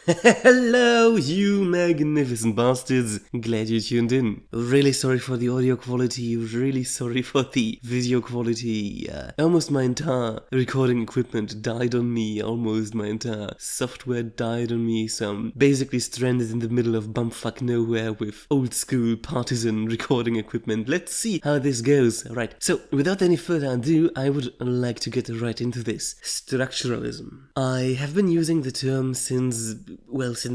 Hello, you magnificent bastards. Glad you tuned in. Really sorry for the audio quality, really sorry for the video quality. Almost my entire recording equipment died on me, almost my entire software died on me, so I'm basically stranded in the middle of bumfuck nowhere with old school partisan recording equipment. Let's see how this goes. Right, so without any further ado, I would like to get right into this. Structuralism. I have been using the term since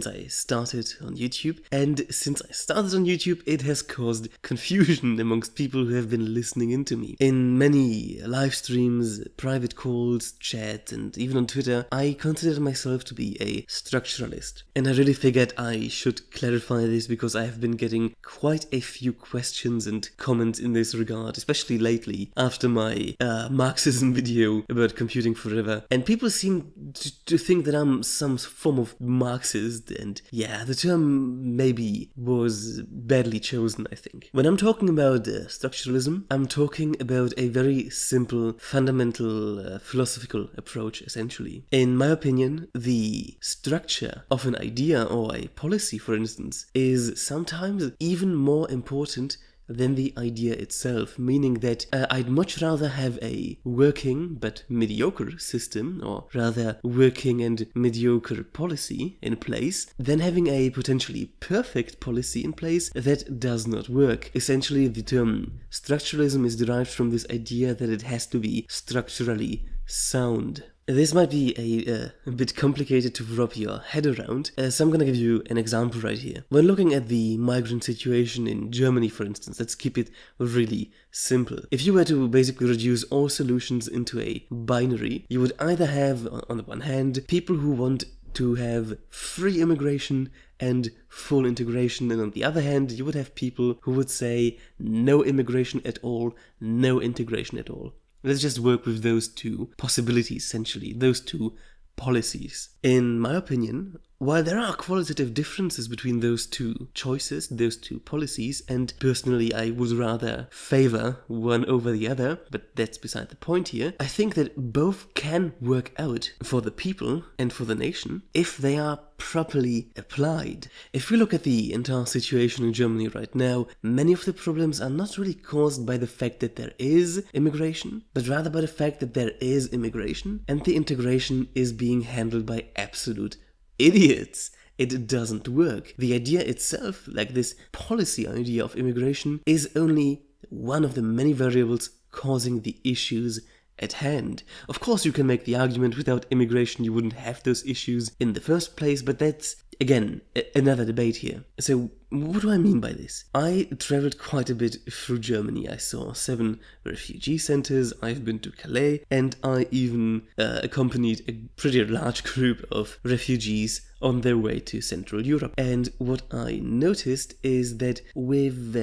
I started on YouTube, and since I started on YouTube, it has caused confusion amongst people who have been listening into me. In many live streams, private calls, chat, and even on Twitter, I considered myself to be a structuralist. And I really figured I should clarify this because I have been getting quite a few questions and comments in this regard, especially lately, after my Marxism video about computing forever. And people seem to think that I'm some form of Marxist, and yeah, the term maybe was badly chosen, I think. When I'm talking about structuralism, I'm talking about a very simple, fundamental philosophical approach, essentially. In my opinion, the structure of an idea or a policy, for instance, is sometimes even more important than the idea itself, meaning that I'd much rather have a working but mediocre system, or rather working and mediocre policy in place, than having a potentially perfect policy in place that does not work. Essentially, the term structuralism is derived from this idea that it has to be structurally sound. This might be a bit complicated to wrap your head around, so I'm gonna give you an example right here. When looking at the migrant situation in Germany, for instance, let's keep it really simple. If you were to basically reduce all solutions into a binary, you would either have, on the one hand, people who want to have free immigration and full integration, and on the other hand, you would have people who would say no immigration at all, no integration at all. Let's just work with those two possibilities, essentially, those two policies. In my opinion, while there are qualitative differences between those two choices, those two policies, and personally I would rather favor one over the other, but that's beside the point here, I think that both can work out for the people and for the nation if they are properly applied. If we look at the entire situation in Germany right now, many of the problems are not really caused by the fact that there is immigration, but rather by the fact that there is immigration and the integration is being handled by absolute idiots. It doesn't work. The idea itself, like this policy idea of immigration, is only one of the many variables causing the issues at hand. Of course, you can make the argument without immigration you wouldn't have those issues in the first place, but that's, again, another debate here. So, what do I mean by this? I traveled quite a bit through Germany. I saw 7 refugee centers, I've been to Calais, and I even accompanied a pretty large group of refugees on their way to Central Europe. And what I noticed is that with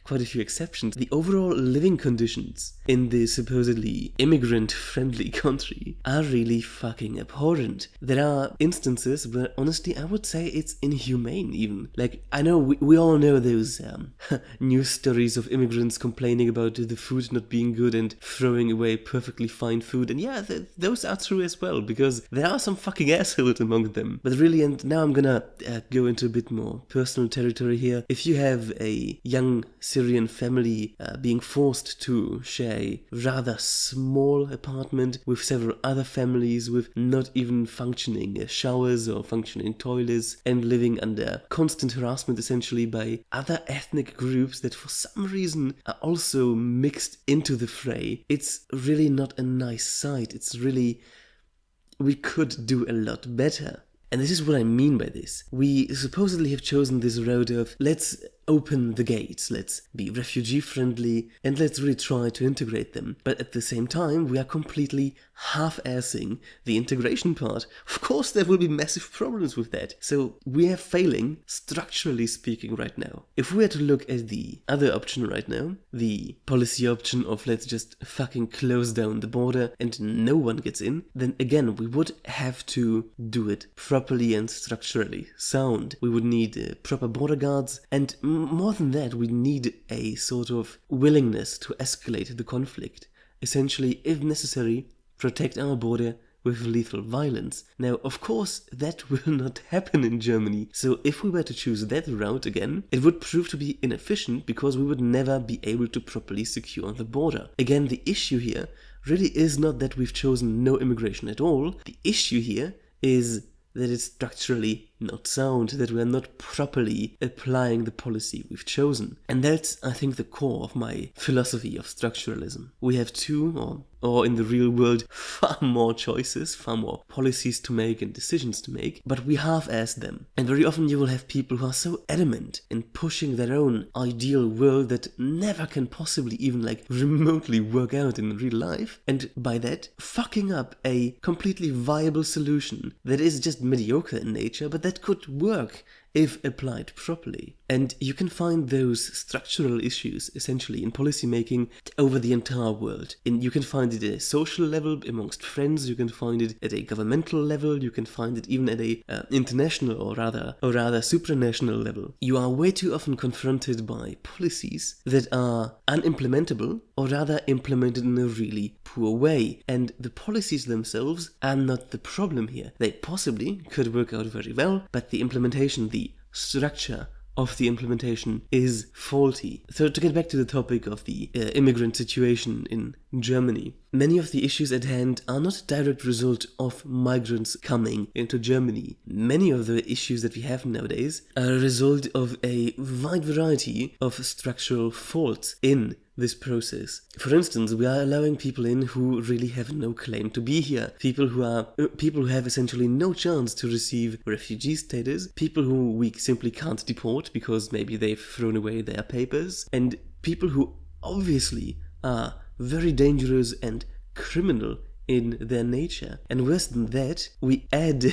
quite a few exceptions, the overall living conditions in this supposedly immigrant-friendly country are really fucking abhorrent. There are instances where, honestly, I would say it's inhumane even. Like, I know we all know those news stories of immigrants complaining about the food not being good and throwing away perfectly fine food, and yeah, those are true as well, because there are some fucking assholes among them. But really, and now I'm gonna go into a bit more personal territory here. If you have a young Syrian family being forced to share a rather small apartment with several other families with not even functioning showers or functioning toilets, and living under constant harassment essentially by other ethnic groups that for some reason are also mixed into the fray, it's really not a nice sight. It's really, we could do a lot better. And this is what I mean by this. We supposedly have chosen this road of let's open the gates, let's be refugee friendly, and let's really try to integrate them. But at the same time, we are completely half-assing the integration part. Of course, there will be massive problems with that. So we are failing, structurally speaking, right now. If we were to look at the other option right now, the policy option of let's just fucking close down the border and no one gets in, then again, we would have to do it properly and structurally sound. We would need proper border guards, and more than that, we need a sort of willingness to escalate the conflict. Essentially, if necessary, protect our border with lethal violence. Now, of course, that will not happen in Germany, so if we were to choose that route again, it would prove to be inefficient because we would never be able to properly secure the border. Again, the issue here really is not that we've chosen no immigration at all. The issue here is that it's structurally not sound, that we are not properly applying the policy we've chosen. And that's, I think, the core of my philosophy of structuralism. We have two, or in the real world, far more choices, far more policies to make and decisions to make, but we half-ass them. And very often you will have people who are so adamant in pushing their own ideal world that never can possibly even remotely work out in real life, and by that, fucking up a completely viable solution that is just mediocre in nature, but that could work if applied properly. And you can find those structural issues essentially in policymaking over the entire world. You can find it at a social level amongst friends, you can find it at a governmental level, you can find it even at a international or rather supranational level. You are way too often confronted by policies that are unimplementable or rather implemented in a really poor way. And the policies themselves are not the problem here. They possibly could work out very well, but the implementation, the structure of the implementation is faulty. So to get back to the topic of the immigrant situation in Germany, many of the issues at hand are not a direct result of migrants coming into Germany. Many of the issues that we have nowadays are a result of a wide variety of structural faults in this process. For instance, we are allowing people in who really have no claim to be here. People who have essentially no chance to receive refugee status, people who we simply can't deport because maybe they've thrown away their papers, and people who obviously are very dangerous and criminal in their nature. And worse than that, we add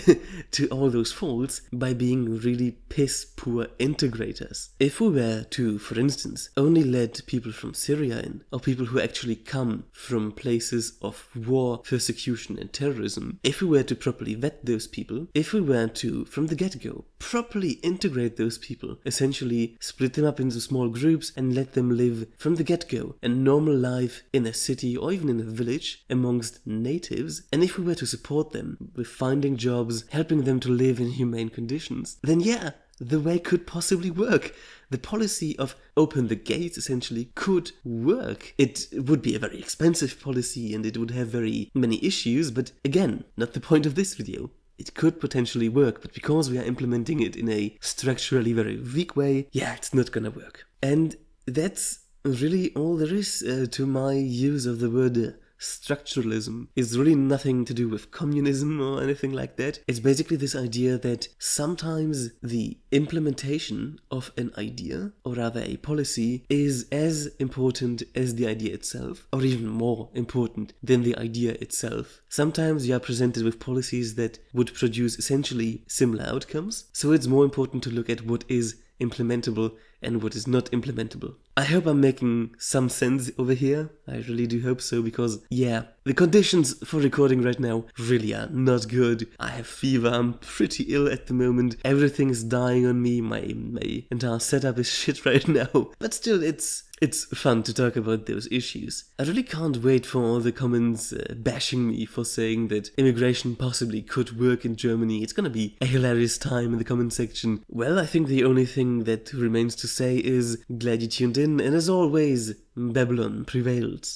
to all those faults by being really piss-poor integrators. If we were to, for instance, only let people from Syria in, or people who actually come from places of war, persecution and terrorism, if we were to properly vet those people, if we were to, from the get-go, properly integrate those people, essentially split them up into small groups and let them live from the get-go a normal life in a city or even in a village amongst natives, and if we were to support them with finding jobs, helping them to live in humane conditions, then yeah, the way could possibly work. The policy of open the gates essentially could work. It would be a very expensive policy and it would have very many issues, but again, not the point of this video. It could potentially work, but because we are implementing it in a structurally very weak way, yeah, it's not gonna work. And that's really all there is to my use of the word structuralism. It's really nothing to do with communism or anything like that. It's basically this idea that sometimes the implementation of an idea, or rather a policy, is as important as the idea itself, or even more important than the idea itself. Sometimes you are presented with policies that would produce essentially similar outcomes, so it's more important to look at what is implementable and what is not implementable. I hope I'm making some sense over here. I really do hope so, because yeah, the conditions for recording right now really are not good. I have fever, I'm pretty ill at the moment, everything is dying on me, my entire setup is shit right now. But still, it's fun to talk about those issues. I really can't wait for all the comments bashing me for saying that immigration possibly could work in Germany. It's gonna be a hilarious time in the comment section. Well, I think the only thing that remains to say is glad you tuned in, and as always, Babylon prevails.